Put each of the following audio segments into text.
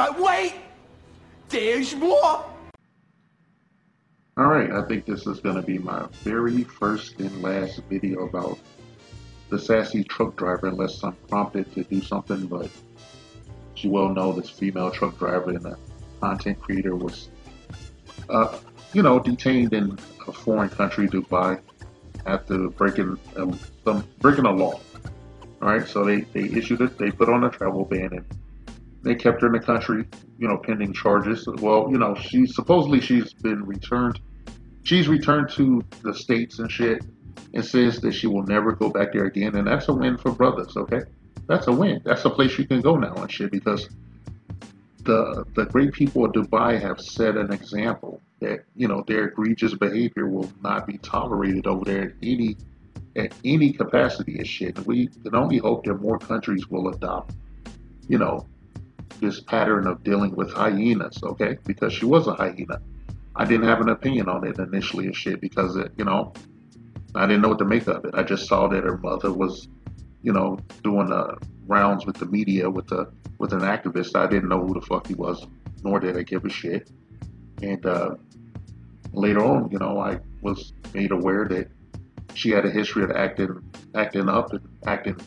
But wait, there's more. Alright, I think this is going to be my very first and last video about the sassy truck driver, unless I'm prompted to do something. But as you well know, this female truck driver and a content creator was, detained in a foreign country, Dubai, after breaking a law. Alright, so they issued it, they put on a travel ban, and they kept her in the country, pending charges. Well, she's been returned. She's returned to the States and shit, and says that she will never go back there again. And that's a win for brothers, okay? That's a win. That's a place you can go now and shit, because the great people of Dubai have set an example that, their egregious behavior will not be tolerated over there at any capacity and shit. And we can only hope that more countries will adopt, this pattern of dealing with hyenas, okay? Because she was a hyena. I didn't have an opinion on it initially and shit, because I didn't know what to make of it. I just saw that her mother was, doing rounds with the media with an activist. I didn't know who the fuck he was, nor did I give a shit. And later on, I was made aware that she had a history of acting up and acting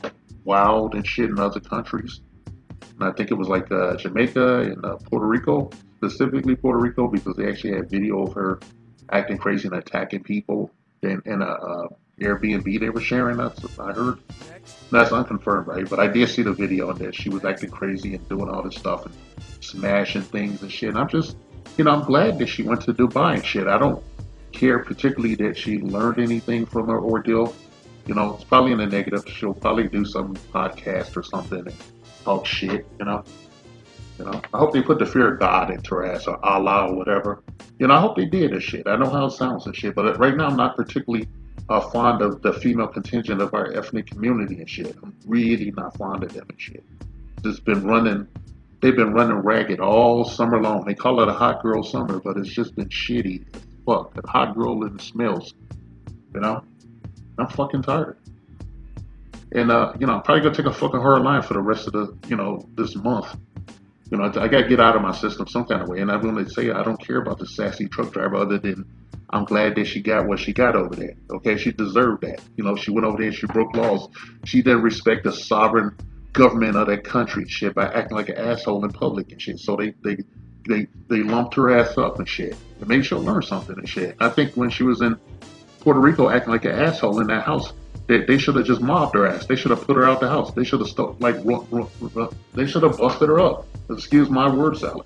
wild and shit in other countries. And I think it was like Jamaica and Puerto Rico, specifically Puerto Rico, because they actually had video of her acting crazy and attacking people in a Airbnb they were sharing. That's what I heard. That's unconfirmed, right? But I did see the video and that she was acting crazy and doing all this stuff and smashing things and shit. And I'm just, I'm glad that she went to Dubai and shit. I don't care particularly that she learned anything from her ordeal. It's probably in the negative. She'll probably do some podcast or something and talk shit, I hope they put the fear of God into her ass, or Allah or whatever. I hope they did and shit. I know how it sounds and shit, but right now I'm not particularly fond of the female contingent of our ethnic community and shit. I'm really not fond of them and shit. They've been running ragged all summer long. They call it a hot girl summer, but it's just been shitty as fuck. A hot girl in the smells, I'm fucking tired. And, I'm probably going to take a fucking hard line for the rest of the, this month. I got to get out of my system some kind of way. And I'm going to say I don't care about the sassy truck driver, other than I'm glad that she got what she got over there. Okay, she deserved that. She went over there, she broke laws. She didn't respect the sovereign government of that country, shit, by acting like an asshole in public and shit. So they lumped her ass up and shit. It made sure learn something and shit. I think when she was in Puerto Rico acting like an asshole in that house, they should have just mobbed her ass. They should have put her out the house. They should have they should have busted her up. Excuse my word salad.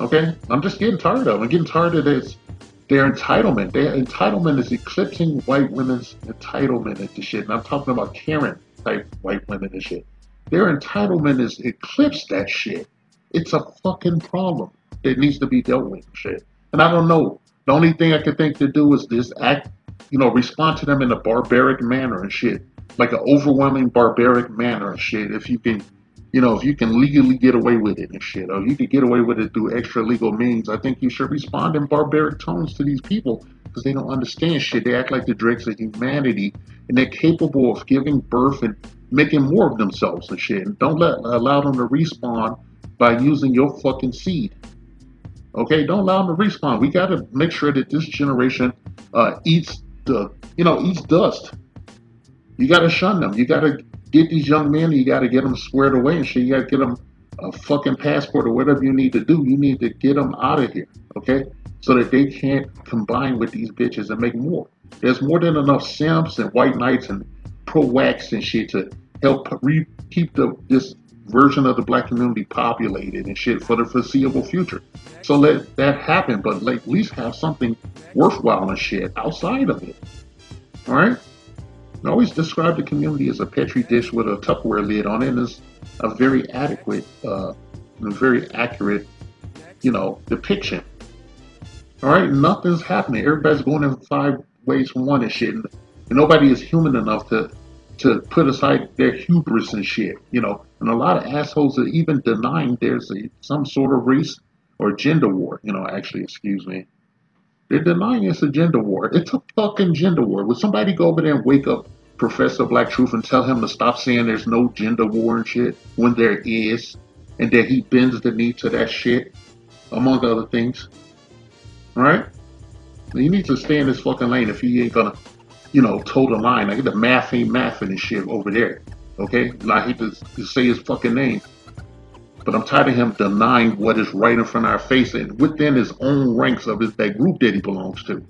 Okay? I'm just getting tired of it. I'm getting tired of this. Their entitlement. Their entitlement is eclipsing white women's entitlement into shit. And I'm talking about Karen type white women and shit. Their entitlement is eclipsed that shit. It's a fucking problem that needs to be dealt with and shit. And I don't know. The only thing I can think to do is this act, respond to them in a barbaric manner and shit. Like an overwhelming barbaric manner and shit. If you can, if you can legally get away with it and shit, or you can get away with it through extra legal means, I think you should respond in barbaric tones to these people, because they don't understand shit. They act like the dregs of humanity, and they're capable of giving birth and making more of themselves and shit. And don't allow them to respawn by using your fucking seed. Okay, don't allow them to respawn. We got to make sure that this generation eats dust. You got to shun them. You got to get these young men. You got to get them squared away and shit. You got to get them a fucking passport or whatever you need to do. You need to get them out of here, okay? So that they can't combine with these bitches and make more. There's more than enough simps and white knights and pro-wax and shit to help keep this version of the black community populated and shit for the foreseeable future. So let that happen, but at least have something worthwhile and shit outside of it. All right? I always describe the community as a petri dish with a Tupperware lid on it, and it's a very adequate, very accurate, depiction. All right? Nothing's happening. Everybody's going in 5 ways from one and shit, and nobody is human enough to put aside their hubris and shit, and a lot of assholes are even denying there's some sort of race or gender war, excuse me. They're denying it's a gender war. It's a fucking gender war. Would somebody go over there and wake up Professor Black Truth and tell him to stop saying there's no gender war and shit when there is? and that he bends the knee to that shit, among other things. All right? You need to stay in this fucking lane if you ain't gonna, toe the line. Like the math ain't mathing and shit over there. Okay? I hate to say his fucking name. But I'm tired of him denying what is right in front of our face and within his own ranks of that group that he belongs to.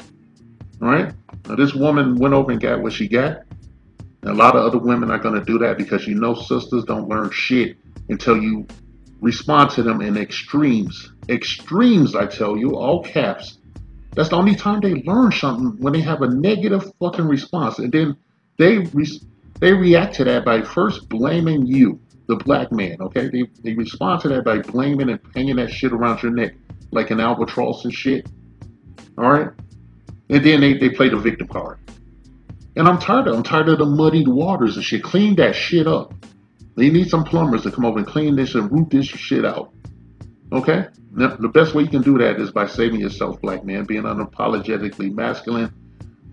All right? Now, this woman went over and got what she got. And a lot of other women are going to do that because sisters don't learn shit until you respond to them in extremes. Extremes, I tell you, all caps. That's the only time they learn something, when they have a negative fucking response. And then they react to that by first blaming you, the black man, okay? They respond to that by blaming and hanging that shit around your neck like an albatross and shit. All right? And then they play the victim card. And I'm tired of the muddied waters and shit. Clean that shit up. You need some plumbers to come over and clean this and root this shit out. Okay? Now, the best way you can do that is by saving yourself, black man, being unapologetically masculine,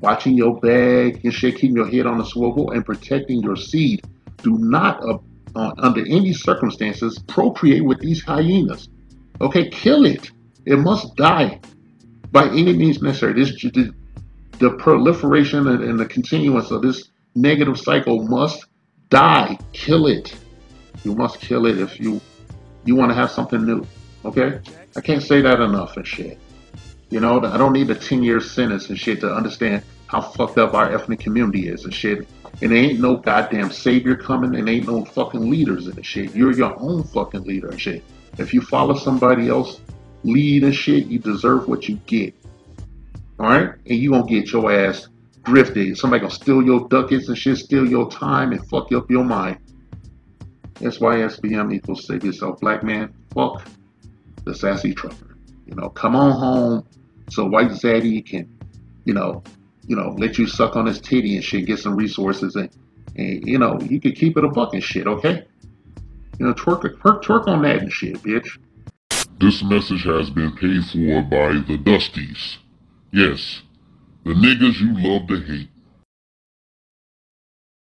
watching your bag and shit, keeping your head on the swivel, and protecting your seed. Do not, under any circumstances, procreate with these hyenas. Okay? Kill it. It must die by any means necessary. The proliferation and the continuance of this negative cycle must die. Kill it. You must kill it if you want to have something new. Okay? I can't say that enough and shit. I don't need a 10-year sentence and shit to understand how fucked up our ethnic community is and shit. And there ain't no goddamn savior coming, and ain't no fucking leaders in the shit. You're your own fucking leader and shit. If you follow somebody else lead and shit, you deserve what you get. All right? And you gonna get your ass drifted. Somebody gonna steal your ducats and shit, steal your time and fuck up your mind. SYSBM equals save yourself, black man. Fuck the Sassy Trucker. Come on home so White Zaddy can, let you suck on his titty and shit, get some resources and you can keep it a buck and shit, okay? Twerk on that and shit, bitch. This message has been paid for by the Dusties. Yes, the niggas you love to hate.